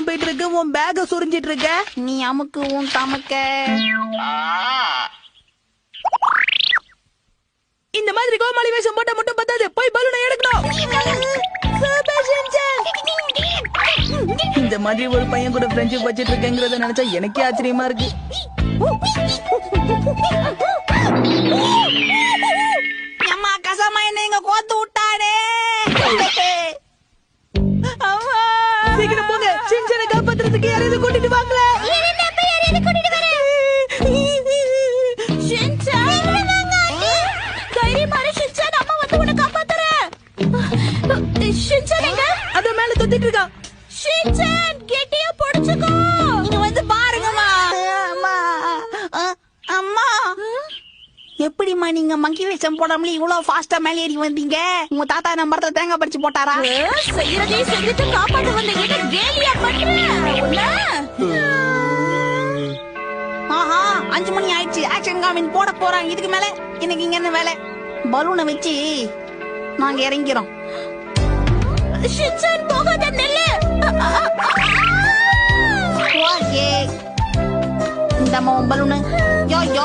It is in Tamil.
போயிட்டு இருக்கு, உன் பேக சுரிஞ்சிட்டு இருக்க. நீ அமுக்கு உன் தமக்க. இந்த மாதிரி கோமாளி வேஷம் போட்டா மட்டும் பத்தாது, போய் பலூனை எடுக்கணும். இந்த மாதிரி ஒரு பையன் கூட ஃப்ரெண்ட்ஷிப் வச்சிட்டு இருக்கேங்கிறத நினைச்சா எனக்கே ஆச்சரியமா இருக்கு. அம்மா கசமா என்ன இங்க கோத்து விட்டானே. சீக்கிரம் போங்க, சின்சனை காப்பாத்துறதுக்கு யாரையாவது கூட்டிட்டு வாங்களே. அத மேல தொத்திட்டு இருக்கான். கெட்டியா புடிச்சுக்கோ. நீங்க வந்து பாருங்கம்மா. அம்மா எப்படிமா நீங்க மங்கி வேஷம் போடாமலே இவ்வளவு ஃபாஸ்டா மேலே ஏறி வந்தீங்க? உங்க தாத்தா நம்பறத தேங்காய் பறிச்சு போட்டாரா? செய்யறதே செஞ்சுட்டு காப்பாத்த வந்தீங்க. கேலியா பண்ற. ஆஹா 5 மணி ஆயிடுச்சு. ஆக்ஷன் காமின் போட போறாங்க. இதுக்கு மேல எனக்கு இங்க என்ன வேலை? பலூனை வச்சு நாங்க இறங்கிறோம். ஷின்சான் போகாத நெல்லு. ஓகே இந்த பலூனு யோ யோ